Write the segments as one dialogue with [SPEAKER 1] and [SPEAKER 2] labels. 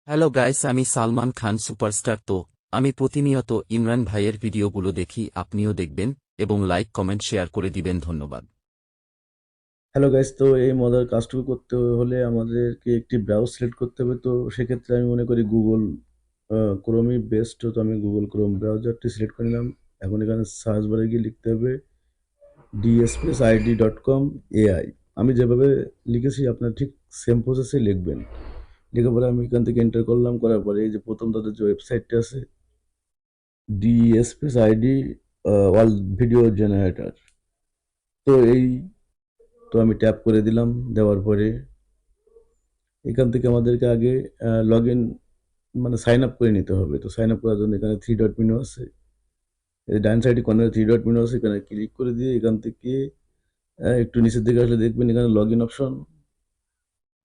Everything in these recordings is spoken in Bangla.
[SPEAKER 1] হ্যালো গাইস, আমি সালমান খান সুপারস্টার। তো আমি প্রতিনিয়ত ইমরান ভাইয়ের ভিডিওগুলো দেখি, আপনিও দেখবেন এবং লাইক কমেন্ট শেয়ার করে দিবেন। ধন্যবাদ।
[SPEAKER 2] হ্যালো গাইস, তো এই মজার কাজটুকু করতে হলে আমাদেরকে একটি ব্রাউজ সিলেক্ট করতে হবে। তো সেক্ষেত্রে আমি মনে করি গুগল ক্রোমই বেস্ট। তো আমি গুগল ক্রোম ব্রাউজারটি সিলেক্ট করে নিলাম। এখন এখানে সার্চ বারে গিয়ে লিখতে হবে dspaceid.com AI। আমি যেভাবে লিখেছি আপনার ঠিক সেম প্রসেসে লিখবেন। লেখার পরে আমি এখান থেকে এন্টার করলাম, করার পরে এই যে প্রথম তাদের যে ওয়েবসাইটটা আছে dspaceid ওয়ার্ল্ড ভিডিও জেনারেটর। তো তো আমি ট্যাপ করে দিলাম। দেওয়ার পরে এখান থেকে আমাদেরকে আগে লগ ইন মানে সাইন আপ করে নিতে হবে। তো সাইন আপ করার জন্য এখানে থ্রি ডট মেনু আছে, এই ডান সাইডে কর্নারে থ্রি ডট মেনু আছে, এখানে ক্লিক করে দিয়ে এখান থেকে একটু নিচের দিকে আসলে দেখবেন এখানে লগ ইন অপশন।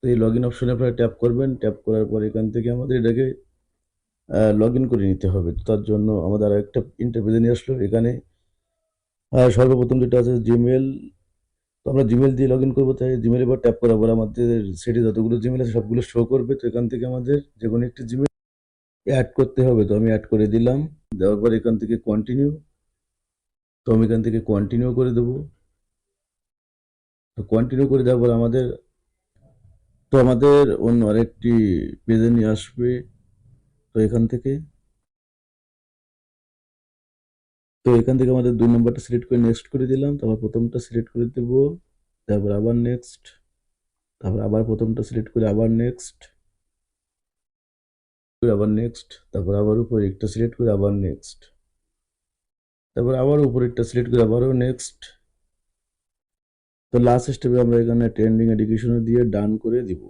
[SPEAKER 2] তো এই লগ ইন অপশনে আপনারা ট্যাপ করবেন। ট্যাপ করার পর এখান থেকে আমাদের এটাকে লগ ইন করে নিতে হবে। তো তার জন্য আমাদের আর একটা ইন্টারভিউ নিয়ে আসলো। এখানে সর্বপ্রথম যেটা আছে জিমেল। তো আমরা জিমেল দিয়ে লগ ইন করবো, তাই জিমেল এবার ট্যাপ করার পর আমাদের সেটি যতগুলো জিমেল আছে সবগুলো শো করবে। তো এখান থেকে আমাদের যে কোনো একটি জিমেল অ্যাড করতে হবে। তো আমি অ্যাড করে দিলাম। দেওয়ার পর এখান থেকে কন্টিনিউ। তো আমি এখান থেকে কন্টিনিউ করে দেবো। তো কন্টিনিউ করে দেওয়ার পর আমাদের অন্য আরেকটি পেজে নিয়ে আসবে। তো এখান থেকে আমাদের 2 নম্বরটা সিলেক্ট করে নেক্সট করে দিলাম। তারপর প্রথমটা সিলেক্ট করে দেব। তারপর আবার নেক্সট। তারপর আবার প্রথমটা সিলেক্ট করে আবার নেক্সট। আবার নেক্সট। তারপর আবার উপরে একটা সিলেক্ট করে আবার নেক্সট। তারপর আবার উপরেরটা সিলেক্ট করে আবারও নেক্সট। তো লাস্ট স্টেপে আমরা এখানে ট্রেন্ডিং এডুকেশন দিয়ে ডান করে দিব।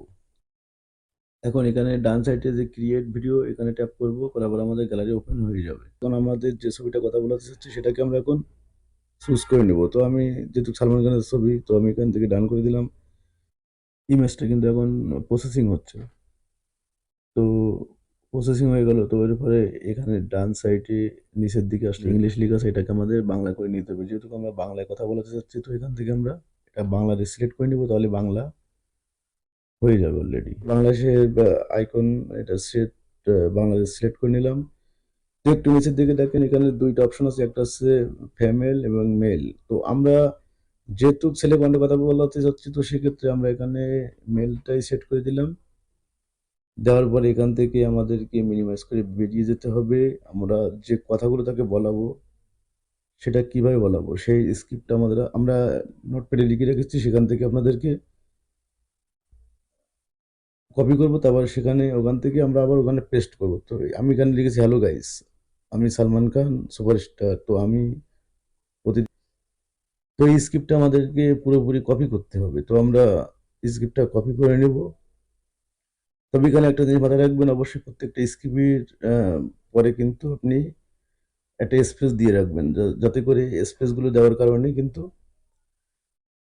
[SPEAKER 2] এখন এখানে ডান সাইডে যে ক্রিয়েট ভিডিও এখানে ট্যাপ করব, করার পর আমাদের গ্যালারি ওপেন হয়ে যাবে। এখন আমাদের যে ছবিটা কথা বলাতে চাচ্ছি সেটাকে আমরা এখন চুজ করে নেব। তো আমি যেহেতু সালমান খানের ছবি, তো আমি এখান থেকে ডান করে দিলাম। ইমেজটা কিন্তু এখন প্রসেসিং হচ্ছে। তো প্রসেসিং হয়ে গেল। তো এরপরে এখানে ডান সাইডে নিচের দিকে আসলে ইংলিশ লেখা আছে, এটাকে আমাদের বাংলা করে নিতে হবে। যেহেতু আমরা বাংলায় কথা বলাতে চাচ্ছি, তো এখান থেকে আমরা এটা বাংলাতে সিলেক্ট করে নেব, তাহলে বাংলা হয়ে যাবে অলরেডি। বাংলাদেশের আইকন এটা সেট বাংলাদেশ সিলেক্ট করে নিলাম। তো একটু নিচের দিকে দেখেন এখানে দুইটা অপশন আছে, একটা হচ্ছে ফিমেল এবং মেল। তো আমরা যেহেতু ছেলে কণ্ঠে কথা বলাতে যাচ্ছি, তো সেক্ষেত্রে আমরা এখানে মেলটাই সেট করে দিলাম। দেওয়ার পরে এখান থেকে আমাদেরকে মিনিমাইজ করে বেরিয়ে যেতে হবে। আমরা যে কথাগুলো তাকে বলাবো সেটা কিভাবে বলাবো সেই স্ক্রিপ্টটা আমরা নোটপ্যাডে লিখে রেখেছি, সেখান থেকে আপনাদেরকে কপি করবো। তারপর ওখান থেকে আমরা আবার ওখানে পেস্ট করবো। তো আমি এখানে লিখেছি হ্যালো গাইস, আমি সালমান খান সুপারস্টার। তো আমি প্রতি তো এই স্ক্রিপ্টটা আমাদেরকে পুরোপুরি কপি করতে হবে। তো আমরা স্ক্রিপ্টটা কপি করে নেব। তবে এখানে একটা জিনিস মাথায় রাখবেন, অবশ্যই প্রত্যেকটা স্ক্রিপ্টের পরে কিন্তু আপনি একটা স্পেস দিয়ে রাখবেন, যাতে করে স্পেসগুলো দেওয়ার কারণে কিন্তু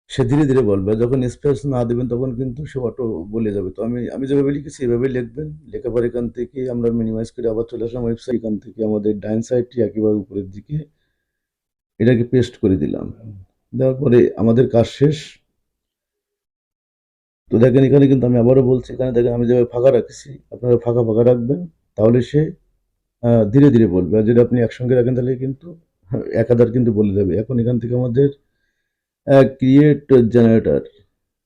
[SPEAKER 2] সে ধীরে ধীরে বলবে। যখন স্পেস না দেবেন তখন কিন্তু সে অটো বলে যাবে। তো আমি যেভাবে লিখেছি এভাবে লিখবেন। লেখার পর এখান থেকে আমরা মিনিমাইজ করে আবার চলে আসলাম ওয়েবসাইট। এখান থেকে আমাদের ডাইন সাইডটি একেবারে উপরের দিকে এটাকে পেস্ট করে দিলাম। দেওয়ার পরে আমাদের কাজ শেষ। তো দেখেন এখানে কিন্তু আমি আবারও বলছি, এখানে দেখেন আমি যেভাবে ফাঁকা রাখছি আপনারা ফাঁকা ফাঁকা রাখবেন, তাহলে সে ধীরে ধীরে বলবে। আর যদি আপনি একসঙ্গে রাখেন তাহলে কিন্তু একাধার কিন্তু বলে যাবে। এখন এখান থেকে আমাদের ক্রিয়েট জেনারেটর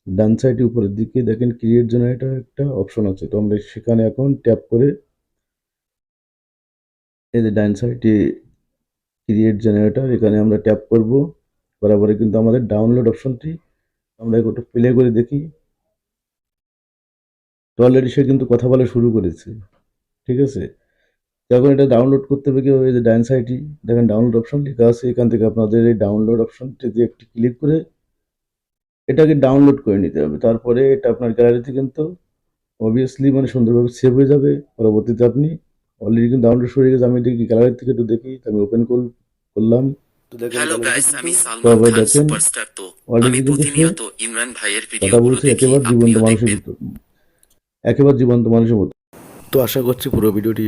[SPEAKER 2] ডান সাইডে উপরের দিকে দেখেন ক্রিয়েট জেনারেটর একটা অপশন আছে। তো আমরা সেখানে এখন ট্যাপ করে এই যে ডান সাইডে ক্রিয়েট জেনারেটর এখানে আমরা ট্যাপ করব। করার পরে কিন্তু আমাদের ডাউনলোড অপশনটি আমরা একটু প্লে করে দেখি। তো অলরেডি সে কিন্তু কথা বলা শুরু করেছে। ঠিক আছে, যখন এটা ডাউনলোড করতে হবে কি হবে, যে ডান সাইডে দেখেন ডাউনলোড অপশন লেখা আছে। এখান থেকে আপনাদের এই ডাউনলোড অপশনটি দিয়ে একটি ক্লিক করে এটাকে ডাউনলোড করে নিতে হবে। তারপরে এটা আপনার গ্যালারিতে কিন্তু অবভিয়াসলি মানে সুন্দরভাবে সেভ হয়ে যাবে। পরবর্তীতে আপনি অলরেডি কিন্তু ডাউনলোড শুরু হয়ে গেছে। আমি দেখি গ্যালারি থেকে একটু দেখি, তো আমি ওপেন করলাম। তো দেখেন
[SPEAKER 1] হ্যালো
[SPEAKER 2] গ্যালারিতে
[SPEAKER 1] গাইস,
[SPEAKER 2] কিন্তু
[SPEAKER 1] আমি সালমান
[SPEAKER 2] সবাই
[SPEAKER 1] খান
[SPEAKER 2] দেখেন
[SPEAKER 1] সুপারস্টার। তো আমি
[SPEAKER 2] অলরেডি কিন্তু সে
[SPEAKER 1] প্রতিনিয়ত ইমরান ভাইয়ের
[SPEAKER 2] কথা
[SPEAKER 1] ভিডিওগুলো
[SPEAKER 2] বলছে
[SPEAKER 1] দেখি,
[SPEAKER 2] একেবারে জীবন্ত
[SPEAKER 1] আপনিও
[SPEAKER 2] মানুষের
[SPEAKER 1] দেখবেন।
[SPEAKER 2] মতো, একেবারে জীবন্ত মানুষের মতো। তো আশা করছি পুরো ভিডিওটি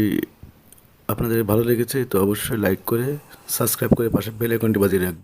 [SPEAKER 2] আপনাদের ভালো লেগেছে। তো অবশ্যই লাইক করে সাবস্ক্রাইব করে পাশে বেল আইকনটি বাজিয়ে রাখবেন।